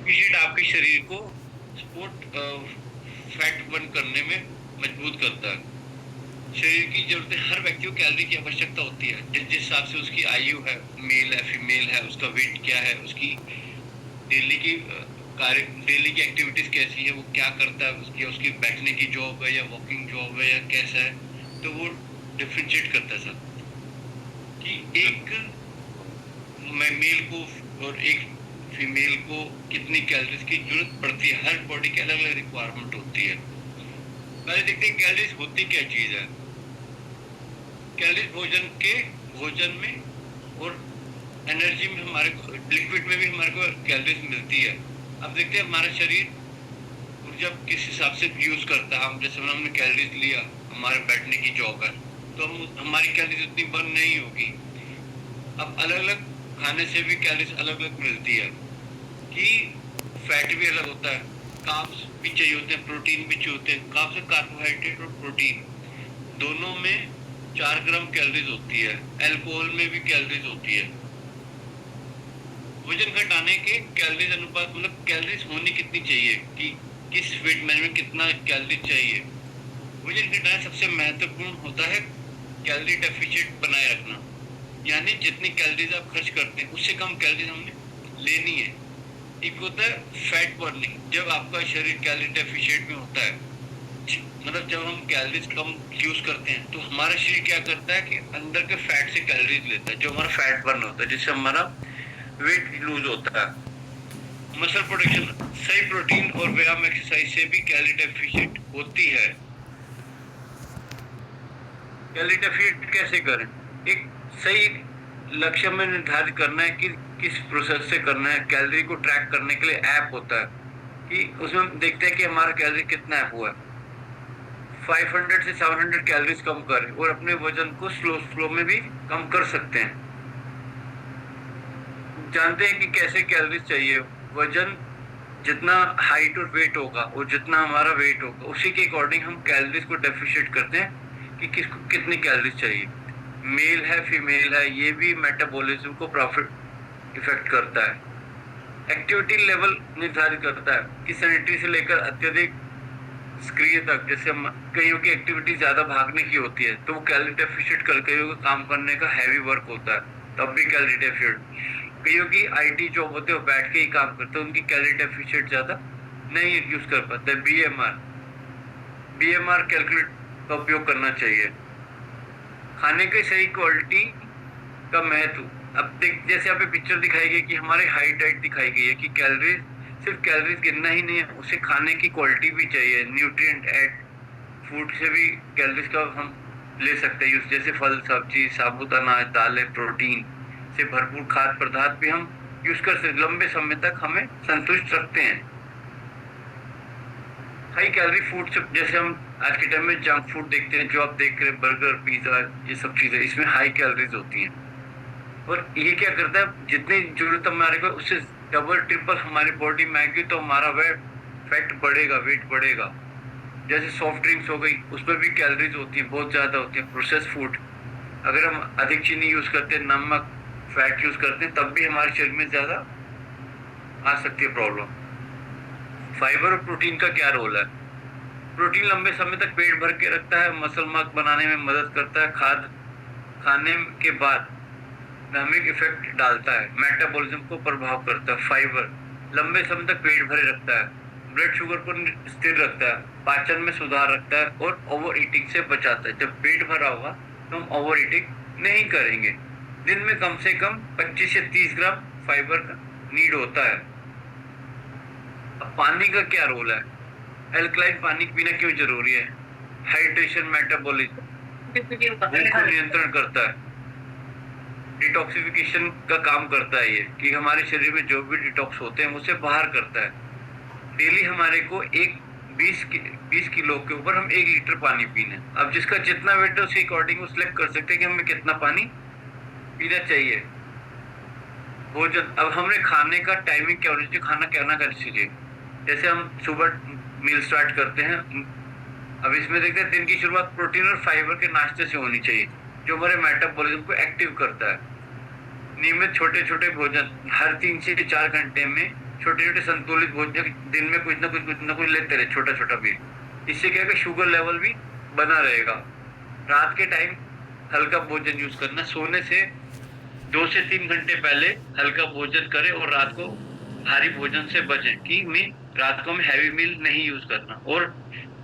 Deficit आपके शरीर को सपोर्ट फैट बर्न करने में मजबूत करता है। शरीर की जरूरतें, हर व्यक्ति को कैलोरी की आवश्यकता होती है जिस जिस हिसाब से उसकी आयु है, मेल है फीमेल है, उसका वेट क्या है, उसकी डेली की कार्य, डेली की एक्टिविटीज कैसी है, वो क्या करता है, उसकी उसकी बैठने की जॉब है या वॉकिंग जॉब है या कैसा है, तो वो डिफ्रेंशिएट करता है सर कि एक मेल को और एक फीमेल को कितनी कैलोरीज की जरूरत पड़ती है। हर बॉडी की अलग अलग रिक्वायरमेंट होती है। पहले देखते हैं कैलोरीज होती क्या चीज है। कैलोरीज भोजन में और एनर्जी में, हमारे को लिक्विड में भी हमारे को कैलोरीज मिलती है। अब देखते हैं हमारा शरीर ऊर्जा किस हिसाब से यूज करता है। हम जैसे हमने कैलोरीज लिया, हमारे बैठने की जॉब है, तो हमारी कैलोरीज उतनी बर्न नहीं होगी। अब अलग अलग खाने से भी कैलोरीज अलग अलग मिलती है कि फैट भी अलग होता है, कार्ब्स भी चाहिए होते हैं, प्रोटीन भी चाहिए होते हैं। कार्ब्स कार्बोहाइड्रेट और प्रोटीन दोनों में 4 ग्राम कैलोरीज होती है। अल्कोहल में भी कैलोरीज होती है। वजन घटाने के कैलोरीज अनुपात, मतलब कैलोरीज होनी कितनी चाहिए कि किस वेट में कितना कैलोरी चाहिए। वजन घटाना सबसे महत्वपूर्ण होता है कैलोरी डेफिशिएट बनाए रखना, यानी जितनी कैलोरीज आप खर्च करते हैं उससे कम कैलोरीज हमने लेनी है। एक होता है फैट बर्निंग, जब आपका शरीर कैलोरी डेफिशिएट में होता है, मतलब जब हम कैलोरीज कम यूज करते हैं तो हमारा शरीर क्या करता है कि अंदर के फैट से कैलोरीज लेता है, जो हमारा फैट बर्न होता है, जिससे हमारा वेट लूज होता है। मसल प्रोडक्शन, सही प्रोटीन और व्यायाम एक्सरसाइज से भी कैलोरी डेफिशिएट होती है। कैलोरी डेफिशिएट कैसे करें? एक सही लक्ष्य में निर्धारित करना है कि किस प्रोसेस से करना है। कैलोरी को ट्रैक करने के लिए ऐप होता है कि उसमें देखते हैं कि हमारा कैलोरी कितना ऐप हुआ है। 500 से 700 कैलोरीज कम करें और अपने वजन को स्लो में भी कम कर सकते हैं। जानते हैं कि कैसे कैलोरीज चाहिए। वजन जितना हाइट और वेट होगा और जितना हमारा वेट होगा उसी के अकॉर्डिंग हम कैलोरीज को डेफिशिएट करते हैं कि किसको कितनी कैलोरीज चाहिए। मेल है फीमेल है, ये भी मेटाबॉलिज्म को प्रॉफिट इफेक्ट करता है। एक्टिविटी लेवल निर्धारित करता है कि सेडेंटरी से लेकर अत्यधिक सक्रिय तक। जैसे कईयों की एक्टिविटी ज्यादा भागने की होती है तो वो कैलोरी डेफिशिएट कर, कईयों का काम करने का हैवी वर्क होता है तब भी कैलोरी डेफिशिएट। कईयों की आईटी जॉब होते हैं, बैठ के ही काम करते हैं, उनकी कैलोरी डेफिशिएट ज्यादा नहीं यूज कर पाते। बीएमआर कैलकुलेट का उपयोग करना चाहिए। खाने की सही क्वालिटी का महत्व, अब देख जैसे यहाँ पे पिक्चर दिखाई गई कि हमारे हाइट दिखाई गई है कि कैलोरीज, सिर्फ कैलोरीज गिनना ही नहीं है, उसे खाने की क्वालिटी भी चाहिए। न्यूट्रिएंट ऐड फूड से भी कैलोरीज का हम ले सकते हैं यूज, जैसे फल सब्जी, साबुत अनाज, दालें, प्रोटीन से भरपूर खाद्य पदार्थ भी हम यूज कर सकते, लंबे समय तक हमें संतुष्ट रखते हैं। हाई कैलोरी फूड से, जैसे हम आज के टाइम में जंक फूड देखते हैं, जो आप देख रहे हैं बर्गर पिज्जा, ये सब चीजें, इसमें हाई कैलोरीज होती हैं। और ये क्या करता है, जितनी जरूरत हमारे को उससे डबल ट्रिपल हमारी बॉडी में आएगी तो हमारा फैट बढ़ेगा, वेट बढ़ेगा। जैसे सॉफ्ट ड्रिंक्स हो गई, उसमें भी कैलोरीज होती है, बहुत ज्यादा होती है। प्रोसेस फूड, अगर हम अधिक चीनी यूज करते हैं, नमक, फैट यूज करते हैं, तब भी हमारे शरीर में ज्यादा आ सकती है प्रॉब्लम। फाइबर और प्रोटीन का क्या रोल है? प्रोटीन लंबे समय तक पेट भर के रखता है, मसल मास बनाने में मदद करता है, खाने के बाद डायनामिक इफेक्ट डालता है, मेटाबॉलिज्म को प्रभाव करता है। फाइबर लंबे समय तक पेट भरे रखता है, ब्लड शुगर को स्थिर रखता है, पाचन में सुधार रखता है और ओवर ईटिंग से बचाता है। जब पेट भरा होगा तो हम ओवर ईटिंग नहीं करेंगे। दिन में कम से कम 25 से 30 ग्राम फाइबर का नीड होता है। अब पानी का क्या रोल है? एल्कलाइन पानी पीना क्यों जरूरी है? हाइड्रेशन, मेटाबॉलिज्म को नियंत्रण करता है, डिटॉक्सिफिकेशन का काम करता है ये, कि हमारे शरीर में जो भी डिटॉक्स होते हैं उसे बाहर करता है। डेली हमारे को 20 किलो के ऊपर हम 1 लीटर पानी पीना। अब जिसका जितना वेट है उसके अकॉर्डिंग वो सिलेक्ट कर सकते हैं कि हमें कितना पानी पीना चाहिए। भोजन, अब हमने खाने का टाइमिंग क्या होना चाहिए, खाना क्या चाहिए। जैसे हम सुबह मील स्टार्ट करते हैं, अब इसमें देखते हैं दिन की शुरुआत प्रोटीन और फाइबर के नाश्ते से होनी चाहिए, जो हमारे मेटाबॉलिज्म को एक्टिव करता है। नियमित छोटे छोटे भोजन, हर 3 से 4 घंटे में छोटे छोटे संतुलित भोजन दिन में कुछ ना कुछ लेते रहे, छोटा छोटा भी। इससे क्या है कि शुगर लेवल भी बना रहेगा। रात के टाइम हल्का भोजन यूज करना, सोने से 2 से 3 घंटे पहले हल्का भोजन करें और रात को भारी भोजन से बचें कि मैं रात को में हैवी मील नहीं यूज करना। और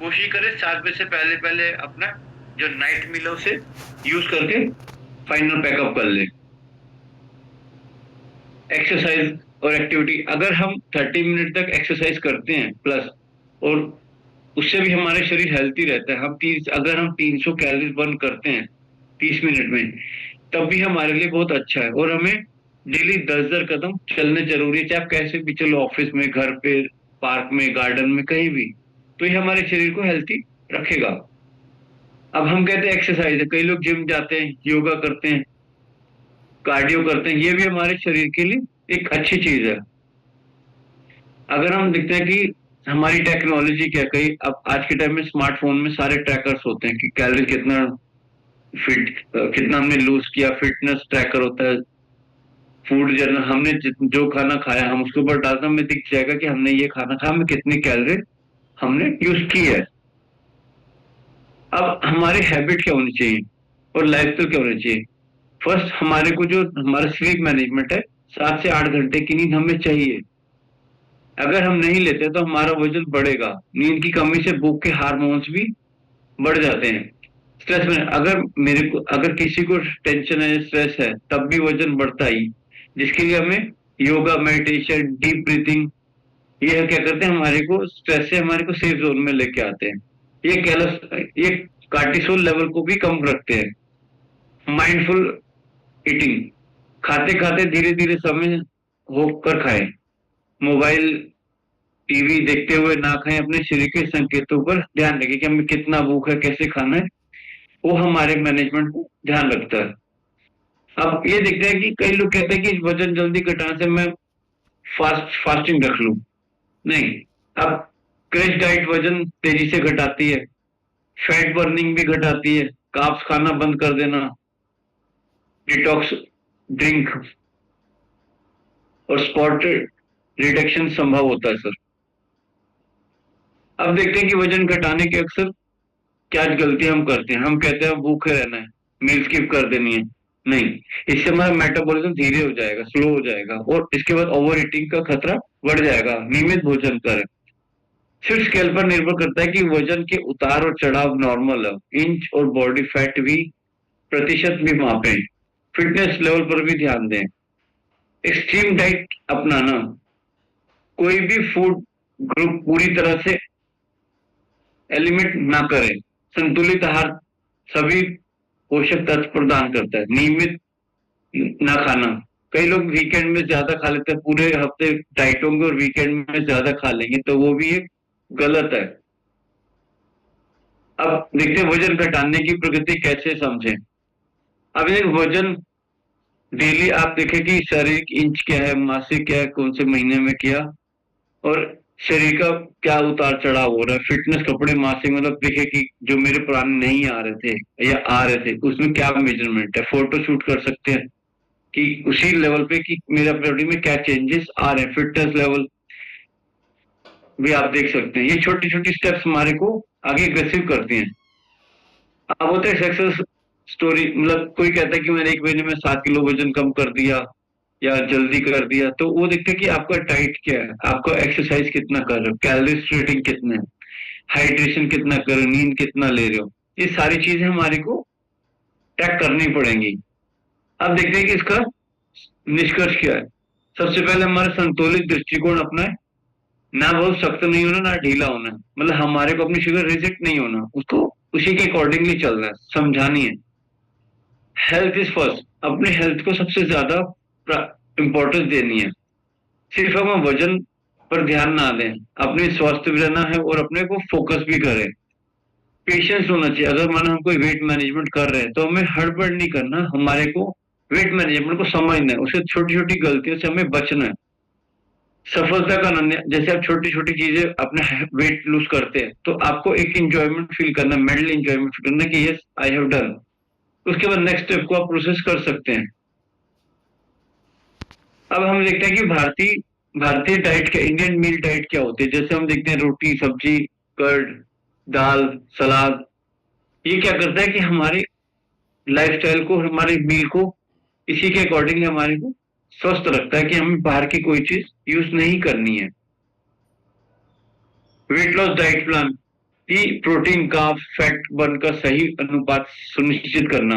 कोशिश करें 7 बजे से पहले पहले अपना जो नाइट मील है उसे यूज करके फाइनल पैकअप कर ले। एक्सरसाइज और एक्टिविटी, अगर हम 30 मिनट तक एक्सरसाइज करते हैं प्लस, और उससे भी हमारे शरीर हेल्थी रहता है। अगर हम 300 कैलोरीज बर्न करते हैं 30 मिनट में, तब भी हमारे लिए बहुत अच्छा है। और हमें डेली 10 10 कदम चलने जरूरी है, चाहे आप कैसे भी चलो, ऑफिस में, घर पे, पार्क में, गार्डन में, कहीं भी। तो ये हमारे शरीर को हेल्थी रखेगा। अब हम कहते हैं एक्सरसाइज है, कई लोग जिम जाते हैं, योगा करते हैं, कार्डियो करते हैं, ये भी हमारे शरीर के लिए एक अच्छी चीज है। अगर हम देखते हैं कि हमारी टेक्नोलॉजी क्या, कई अब आज के टाइम में स्मार्टफोन में सारे ट्रैकर्स होते हैं कि कैलोरी कितना, कितना हमने लूज किया, फिटनेस ट्रैकर होता है, फूड जर्नल, हमने जो खाना खाया हम उसके ऊपर डालते, हमें दिख जाएगा कि हमने ये खाना खाया, हमें कितनी कैलोरी हमने यूज की है। अब हमारी हैबिट क्या होनी चाहिए और लाइफस्टाइल क्या होनी चाहिए? फर्स्ट, हमारे को जो हमारा स्लीप मैनेजमेंट है, 7 से 8 घंटे की नींद हमें चाहिए। अगर हम नहीं लेते तो हमारा वजन बढ़ेगा। नींद की कमी से भूख के हार्मोन्स भी बढ़ जाते हैं। स्ट्रेस में, अगर किसी को टेंशन है, स्ट्रेस है, तब भी वजन बढ़ता ही। जिसके लिए हमें योगा, मेडिटेशन, डीप ब्रीथिंग, ये क्या करते हैं, हमारे को स्ट्रेस से हमारे को सेफ जोन में लेके आते हैं। ये कार्टिसोल लेवल को भी कम रखते हैं। माइंडफुल ईटिंग, खाते खाते धीरे धीरे समय होकर खाएं। मोबाइल, टीवी देखते हुए ना खाएं। अपने शरीर के संकेतों पर ध्यान रखें कि हमें कितना भूख है, कैसे खाना है, वो हमारे मैनेजमेंट को ध्यान रखता है। अब ये देखते हैं कि कई लोग कहते हैं कि वजन जल्दी घटाने से मैं फास्टिंग रख लूं। नहीं। अब क्रैश डाइट वजन तेजी से घटाती है, फैट बर्निंग भी घटाती है, कार्ब्स खाना बंद कर देना, डिटॉक्स ड्रिंक और स्पॉट रिडक्शन संभव होता है सर। अब देखते हैं कि वजन घटाने के अक्सर क्या गलती हम करते हैं। हम कहते हैं भूखे रहना है, मील स्किप कर देनी है। नहीं, इससे हमारा मेटाबॉलिज्म धीरे हो जाएगा, स्लो हो जाएगा, और इसके बाद ओवर ईटिंग का खतरा बढ़ जाएगा। नियमित भोजन करें। सिर्फ स्केल पर निर्भर करता है कि वजन के उतार और चढ़ाव नॉर्मल है। इंच और बॉडी फैट भी प्रतिशत भी मापें। फिटनेस लेवल पर भी ध्यान दें। एक्सट्रीम डाइट अपनाना, कोई भी फूड ग्रुप पूरी तरह से एलिमिनेट ना करें। संतुलित आहार सभी पोषक तत्व प्रदान करता है। नियमित ना खाना, कई लोग वीकेंड में ज्यादा खा लेते हैं, पूरे हफ्ते डाइट होंगे और वीकेंड में ज्यादा खा लेंगे, तो वो भी एक गलत है। अब देखते हैं वजन घटाने की प्रगति कैसे समझें। अब ये वजन डेली आप देखें कि शारीरिक इंच क्या है, मासिक क्या है, कौन से महीने में किया, और शरीर का क्या उतार चढ़ाव हो रहा है। फिटनेस कपड़े मासिक, मतलब देखे कि जो मेरे पुराने नहीं आ रहे थे या आ रहे थे, उसमें क्या मेजरमेंट है। फोटो शूट कर सकते हैं कि उसी लेवल पे कि मेरा बॉडी में क्या चेंजेस आ रहे हैं। फिटनेस लेवल भी आप देख सकते हैं। ये छोटी छोटी स्टेप्स हमारे को आगे अग्रेसिव करती हैं। अब होता है सक्सेस स्टोरी, मतलब कोई कहता है कि मैंने 1 महीने में 7 किलो वजन कम कर दिया या जल्दी कर दिया। तो वो देखते हैं कि आपका डाइट क्या है, आपका एक्सरसाइज कितना कर रहे हो, कैलोरी रेटिंग कितना है, हाइड्रेशन कितना कर रहे हो, नींद कितना ले रहे हो। ये सारी चीजें हमारे को ट्रैक करनी पड़ेंगी। अब देखते हैं कि इसका निष्कर्ष क्या है। सबसे पहले हमारा संतुलित दृष्टिकोण अपना है। ना बहुत सख्त नहीं होना, ना ढीला होना, मतलब हमारे को अपनी शुगर रिजेक्ट नहीं होना, उसको उसी के अकॉर्डिंगली चलना है, समझानी है। हेल्थ इज फर्स्ट, अपने हेल्थ को सबसे ज्यादा इंपॉर्टेंस देनी है। सिर्फ हम वजन पर ध्यान ना दें, अपने स्वस्थ भी रहना है और अपने को फोकस भी करें। पेशेंस होना चाहिए। अगर माना हम कोई वेट मैनेजमेंट कर रहे हैं तो हमें हड़बड़ नहीं करना, हमारे को वेट मैनेजमेंट को समझना है, उससे छोटी छोटी गलतियों से हमें बचना है। सफलता का अनन्य, जैसे आप छोटी छोटी चीजें अपने वेट लूज करते हैं तो आपको एक इंजॉयमेंट फील करना, मेंटली इंजॉयमेंट फील करना कि यस आई हैव डन। उसके बाद नेक्स्ट स्टेप को आप प्रोसेस कर सकते हैं। अब हम देखते हैं कि भारतीय भारतीय डाइट क्या, इंडियन मील डाइट क्या होती है, जैसे हम देखते हैं रोटी सब्जी कर्ड दाल सलाद, ये क्या करता है कि हमारे लाइफस्टाइल को, हमारे मील को इसी के अकॉर्डिंग हमारे को स्वस्थ रखता है कि हमें बाहर की कोई चीज यूज नहीं करनी है। वेट लॉस डाइट प्लान की प्रोटीन का फैट बर्न का सही अनुपात सुनिश्चित करना।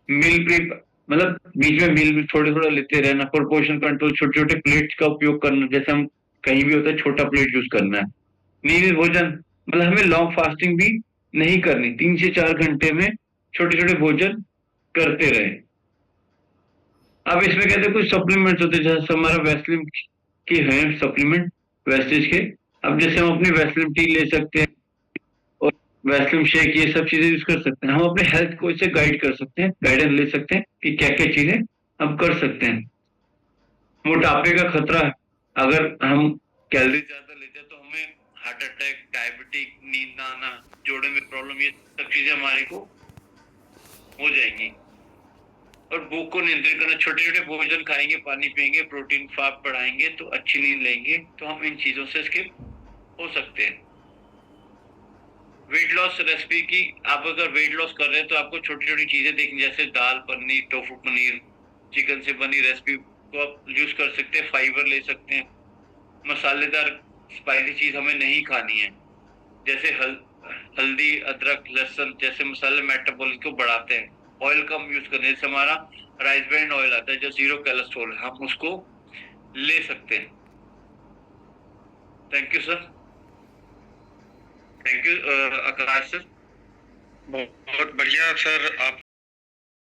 मील प्रीप मतलब बीच में मील भी थोड़े थोड़ा लेते रहना। प्रोपोर्शन कंट्रोल, छोटे छोटे प्लेट्स का उपयोग करना, जैसे हम कहीं भी होता है छोटा प्लेट यूज करना है। नियमित भोजन, मतलब हमें लॉन्ग फास्टिंग भी नहीं करनी, 3 से 4 घंटे में छोटे छोटे भोजन करते रहे। अब इसमें कहते हैं कुछ सप्लीमेंट्स होते हैं, जैसे हमारा वैसलीन के हैं सप्लीमेंट वेस्टेज के। अब जैसे हम अपनी वैसलीन टी ले सकते हैं और वैसलीन शेक, ये सब चीजें यूज कर सकते हैं। हम अपने हेल्थ को इससे गाइड कर सकते हैं, गाइडेंस ले सकते हैं कि क्या क्या चीजें हम कर सकते हैं। मोटापे का खतरा है, अगर हम कैलोरी ज्यादा लेते हैं तो हमें हार्ट अटैक, डायबिटिक, नींद ना आना, जोड़ों में प्रॉब्लम, ये सब चीजें हमारे को हो जाएंगी। और भूख को नियंत्रित करना, छोटे छोटे भोजन खाएंगे, पानी पिएंगे, प्रोटीन फाप बढ़ाएंगे तो अच्छी नींद लेंगे, तो हम इन चीजों से स्किप हो सकते हैं। वेट लॉस रेसिपी की, आप अगर वेट लॉस कर रहे हैं तो आपको छोटी छोटी चीजें देखनी, जैसे दाल पनीर, टोफू पनीर, चिकन से बनी रेसिपी को आप यूज कर सकते हैं। फाइबर ले सकते हैं। मसालेदार स्पाइसी चीज हमें नहीं खानी है, जैसे हल्दी अदरक लहसुन जैसे मसाले मेटाबॉलिज्म को बढ़ाते हैं। ऑयल कम यूज करने, जैसे हमारा राइस ब्रांड ऑयल आता है जो जीरो कोलेस्ट्रॉल, हम उसको ले सकते हैं। Thank you sir. Thank you Akash sir. बहुत बढ़िया सर, आप